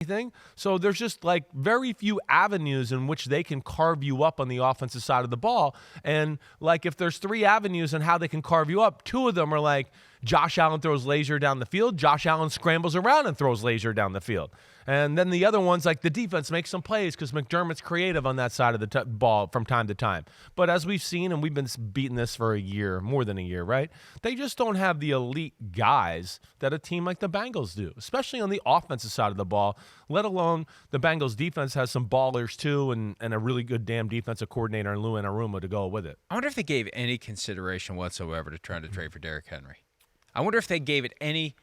anything. So there's just like very few avenues in which they can carve you up on the offensive side of the ball. And like if there's 3 avenues on how they can carve you up, 2 of them are like Josh Allen throws laser down the field, Josh Allen scrambles around and throws laser down the field. And then the other one's like the defense makes some plays because McDermott's creative on that side of the ball from time to time. But as we've seen, and we've been beating this for a year, more than a year, right? They just don't have the elite guys that a team like the Bengals do, especially on the offensive side of the ball, let alone the Bengals defense has some ballers too and a really good damn defensive coordinator in Lou Anarumo to go with it. I wonder if they gave any consideration whatsoever to trying to trade for Derrick Henry. I wonder if they gave it any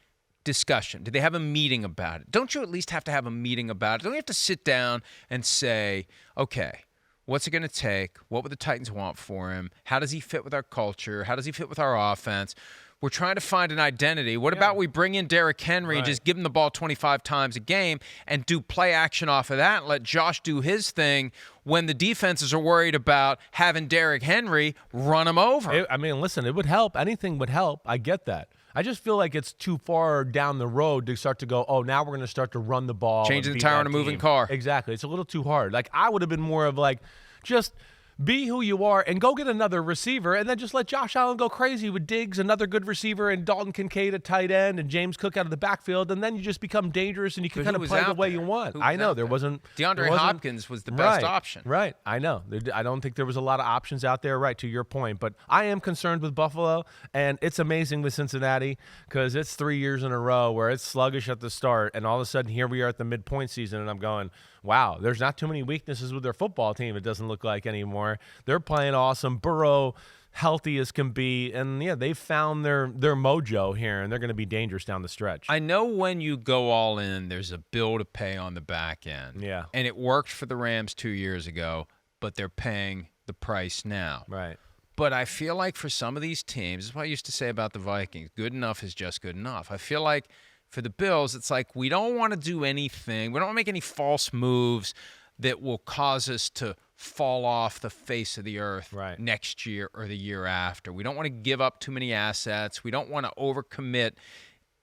discussion. Did they have a meeting about it? Don't you at least have to have a meeting about it? Don't you have to sit down and say, okay, what's it going to take? What would the Titans want for him? How does he fit with our culture? How does he fit with our offense? We're trying to find an identity. What about we bring in Derrick Henry and just give him the ball 25 times a game and do play action off of that and let Josh do his thing when the defenses are worried about having Derrick Henry run him over? Listen, it would help. Anything would help. I get that. I just feel like it's too far down the road to start to go, oh, now we're going to start to run the ball. Changing the tire on a moving car. Exactly. It's a little too hard. Like, I would have been more of like, just be who you are and go get another receiver and then just let Josh Allen go crazy with Diggs, another good receiver, and Dalton Kincaid at tight end and James Cook out of the backfield, and then you just become dangerous and you can kind of play the way you want. I know. There wasn't – DeAndre Hopkins was the best option. Right. I know. I don't think there was a lot of options out there, right, to your point. But I am concerned with Buffalo, and it's amazing with Cincinnati because it's 3 years in a row where it's sluggish at the start, and all of a sudden here we are at the midpoint season, and I'm going – wow, there's not too many weaknesses with their football team, it doesn't look like anymore. They're playing awesome. Burrow, healthy as can be. And, yeah, they've found their mojo here, and they're going to be dangerous down the stretch. I know when you go all in, there's a bill to pay on the back end. Yeah. And it worked for the Rams 2 years ago, but they're paying the price now. Right. But I feel like for some of these teams, this is what I used to say about the Vikings, good enough is just good enough. I feel like for the Bills, it's like we don't want to do anything. We don't want to make any false moves that will cause us to fall off the face of the earth next year or the year after. We don't want to give up too many assets. We don't want to overcommit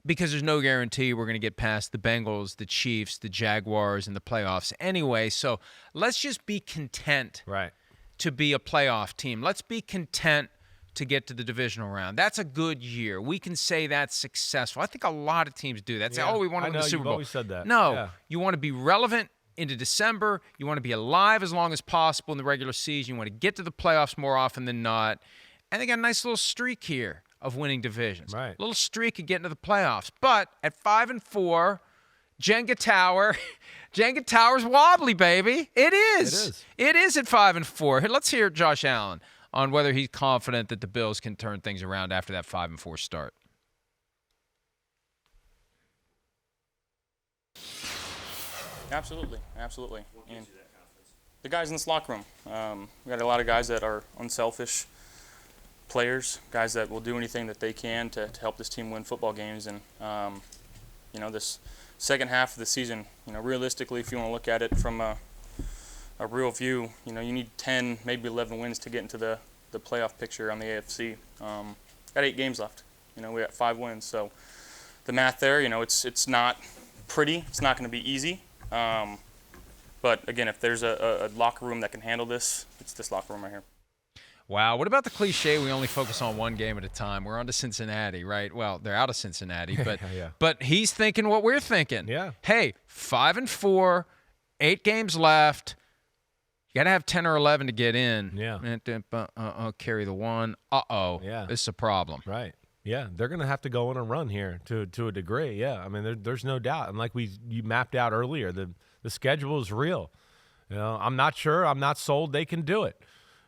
because there's no guarantee we're going to get past the Bengals, the Chiefs, the Jaguars in the playoffs anyway. So let's just be content to be a playoff team. Let's be content to get to the divisional round. That's a good year. We can say that's successful. I think a lot of teams do that. Say, we want to win the Super Bowl. You've always said that. No, you want to be relevant into December. You want to be alive as long as possible in the regular season. You want to get to the playoffs more often than not. And they got a nice little streak here of winning divisions. Right. A little streak of getting to the playoffs. But at 5-4, Jenga Tower's wobbly, baby. It is. It is at 5-4. Here, let's hear Josh Allen on whether he's confident that the Bills can turn things around after that 5-4 start. Absolutely. What gives you that confidence? The guys in this locker room. We got a lot of guys that are unselfish players, guys that will do anything that they can to help this team win football games. And this second half of the season, realistically, if you want to look at it from a real view, you need 10, maybe 11 wins to get into the playoff picture on the AFC. Got 8 games left. We got 5 wins. So the math there, it's not pretty. It's not going to be easy. But again, if there's a locker room that can handle this, it's this locker room right here. Wow. What about the cliche, we only focus on one game at a time? We're on to Cincinnati, right? Well, they're out of Cincinnati, but but he's thinking what we're thinking. Yeah. Hey, 5-4, 8 games left. You got to have 10 or 11 to get in. Yeah. Carry the one. Yeah. This is a problem. Right. Yeah, they're going to have to go on a run here to a degree. Yeah, I mean, there's no doubt. And like you mapped out earlier, the schedule is real. I'm not sure. I'm not sold they can do it.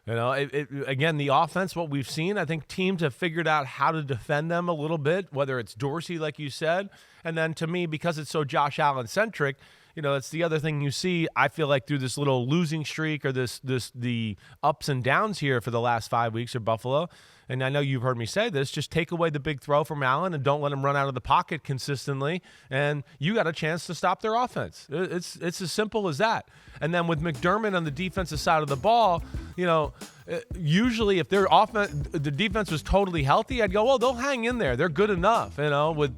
Again, the offense, what we've seen, I think teams have figured out how to defend them a little bit, whether it's Dorsey, like you said. And then to me, because it's so Josh Allen-centric, it's the other thing you see, I feel like through this little losing streak or the ups and downs here for the last 5 weeks of Buffalo. And I know you've heard me say this, just take away the big throw from Allen and don't let him run out of the pocket consistently, and you got a chance to stop their offense. It's as simple as that. And then with McDermott on the defensive side of the ball, usually if their the defense was totally healthy, I'd go, well, they'll hang in there. They're good enough, with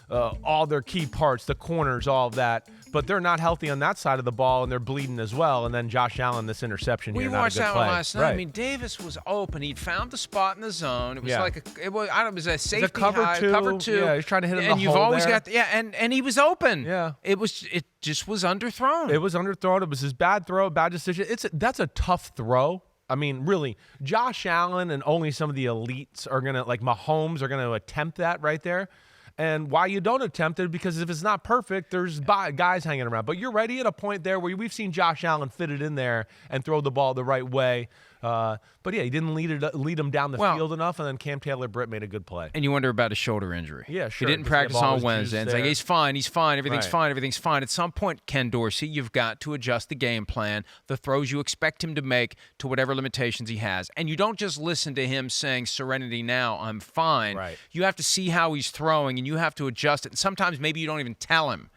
all their key parts, the corners, all of that. But they're not healthy on that side of the ball, and they're bleeding as well. And then Josh Allen, this interception here, we not a watched good that play. one last night. Right. I mean, Davis was open. He'd found the spot in the zone. It was Yeah. it was a safety cover high, two. cover two. Yeah, he's trying to hit him in and the you've hole always there. got and he was open. Yeah. It just was underthrown. It was underthrown. It was his bad throw, bad decision. That's a tough throw. I mean, really, Josh Allen and only some of the elites are going to, like Mahomes, are going to attempt that right there. And why you don't attempt it, because if it's not perfect, there's guys hanging around. But you're ready at a point there where we've seen Josh Allen fit it in there and throw the ball the right way. But yeah, he didn't lead him down the field enough, and then Cam Taylor-Britt made a good play. And you wonder about his shoulder injury. Yeah, sure. He didn't practice on Wednesday. It's like, he's fine, everything's fine. At some point, Ken Dorsey, you've got to adjust the game plan, the throws you expect him to make to whatever limitations he has. And you don't just listen to him saying, serenity now, I'm fine. Right. You have to see how he's throwing, and you have to adjust it. And sometimes maybe you don't even tell him.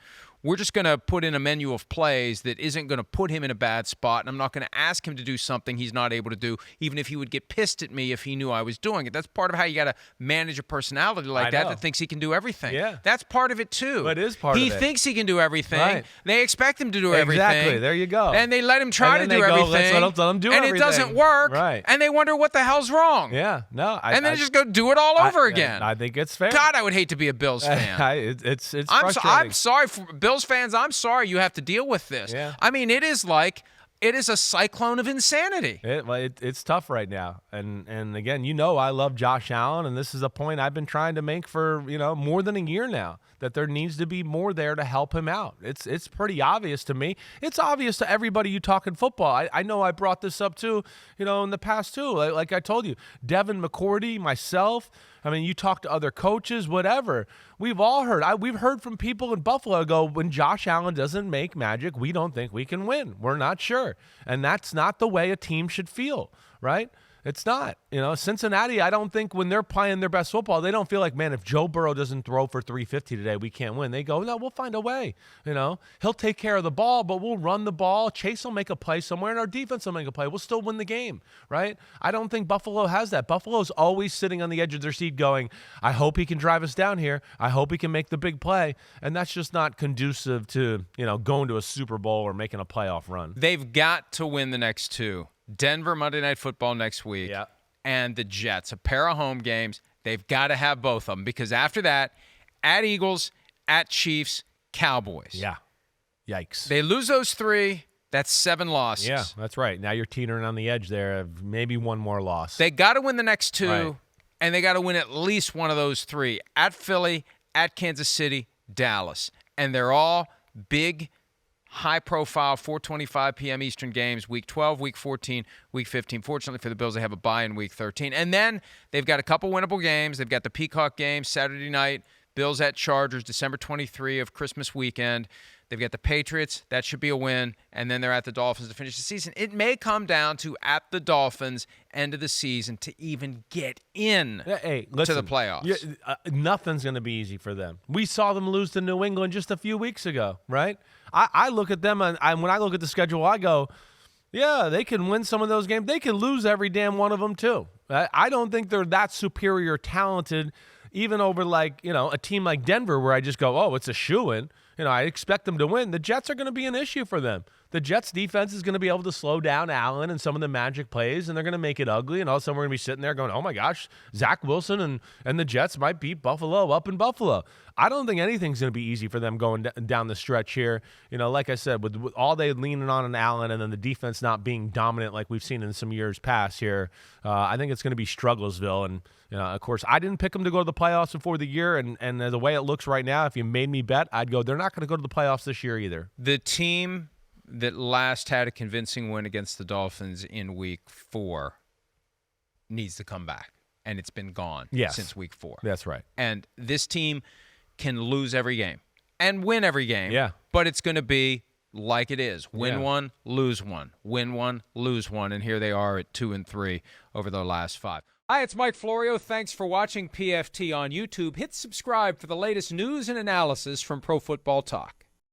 We're just going to put in a menu of plays that isn't going to put him in a bad spot, and I'm not going to ask him to do something he's not able to do, even if he would get pissed at me if he knew I was doing it. That's part of how you got to manage a personality like that thinks he can do everything. Yeah. That's part of it, too. But it is part of it. He thinks he can do everything. Right. They expect him to do everything. Exactly. There you go. And they let him try to And do then they go, everything. let's let him do and everything. it doesn't work. Right. And they wonder what the hell's wrong. Yeah. No. And then just go do it all over again. I think it's fair. God, I would hate to be a Bills fan. It's I'm frustrating. sorry for Bills fans. I'm sorry you have to deal with this. Yeah. I mean, it is a cyclone of insanity. It's tough right now. And again, I love Josh Allen, and this is a point I've been trying to make for, more than a year now, that there needs to be more there to help him out. It's pretty obvious to me. It's obvious to everybody you talk in football. I know I brought this up too, in the past too. Like I told you, Devin McCourty, myself, I mean, you talk to other coaches, whatever. We've all heard. We've heard from people in Buffalo go, when Josh Allen doesn't make magic, we don't think we can win. We're not sure. And that's not the way a team should feel, right? It's not. Cincinnati, I don't think when they're playing their best football, they don't feel like, man, if Joe Burrow doesn't throw for 350 today, we can't win. They go, no, we'll find a way. He'll take care of the ball, but we'll run the ball. Chase will make a play somewhere, and our defense will make a play. We'll still win the game, right? I don't think Buffalo has that. Buffalo's always sitting on the edge of their seat going, I hope he can drive us down here. I hope he can make the big play. And that's just not conducive to, going to a Super Bowl or making a playoff run. They've got to win the next two. Denver Monday Night Football next week, and the Jets, a pair of home games. They've got to have both of them, because after that, at Eagles, at Chiefs, Cowboys. Yeah. Yikes. They lose those three, that's 7 losses. Yeah, that's right. Now you're teetering on the edge there of maybe one more loss. They got to win the next two, Right. and they got to win at least one of those 3. At Philly, at Kansas City, Dallas. And they're all big, high-profile 4:25 p.m. Eastern games, Week 12, Week 14, Week 15. Fortunately for the Bills, they have a bye in Week 13. And then they've got a couple winnable games. They've got the Peacock game Saturday night, Bills at Chargers, December 23 of Christmas weekend. They've got the Patriots. That should be a win. And then they're at the Dolphins to finish the season. It may come down to at the Dolphins end of the season to even get in to the playoffs. Nothing's going to be easy for them. We saw them lose to New England just a few weeks ago, right? I look at them, and when I look at the schedule, I go, yeah, they can win some of those games. They can lose every damn one of them, too. I don't think they're that superior talented, even over a team like Denver, where I just go, oh, it's a shoo-in. I expect them to win. The Jets are going to be an issue for them. The Jets defense is going to be able to slow down Allen and some of the magic plays, and they're going to make it ugly. And all of a sudden we're going to be sitting there going, oh, my gosh, Zach Wilson and the Jets might beat Buffalo up in Buffalo. I don't think anything's going to be easy for them going down the stretch here. Like I said, with all they leaning on Allen and then the defense not being dominant like we've seen in some years past here, I think it's going to be Strugglesville. And, of course, I didn't pick them to go to the playoffs before the year. And the way it looks right now, if you made me bet, I'd go, they're not going to go to the playoffs this year either. The team that last had a convincing win against the Dolphins in Week 4 needs to come back, and it's been gone since Week 4. That's right. And this team can lose every game and win every game, but it's going to be like it is. Win one, lose one. Win one, lose one, and here they are at 2-3 over their last 5. Hi, it's Mike Florio. Thanks for watching PFT on YouTube. Hit subscribe for the latest news and analysis from Pro Football Talk.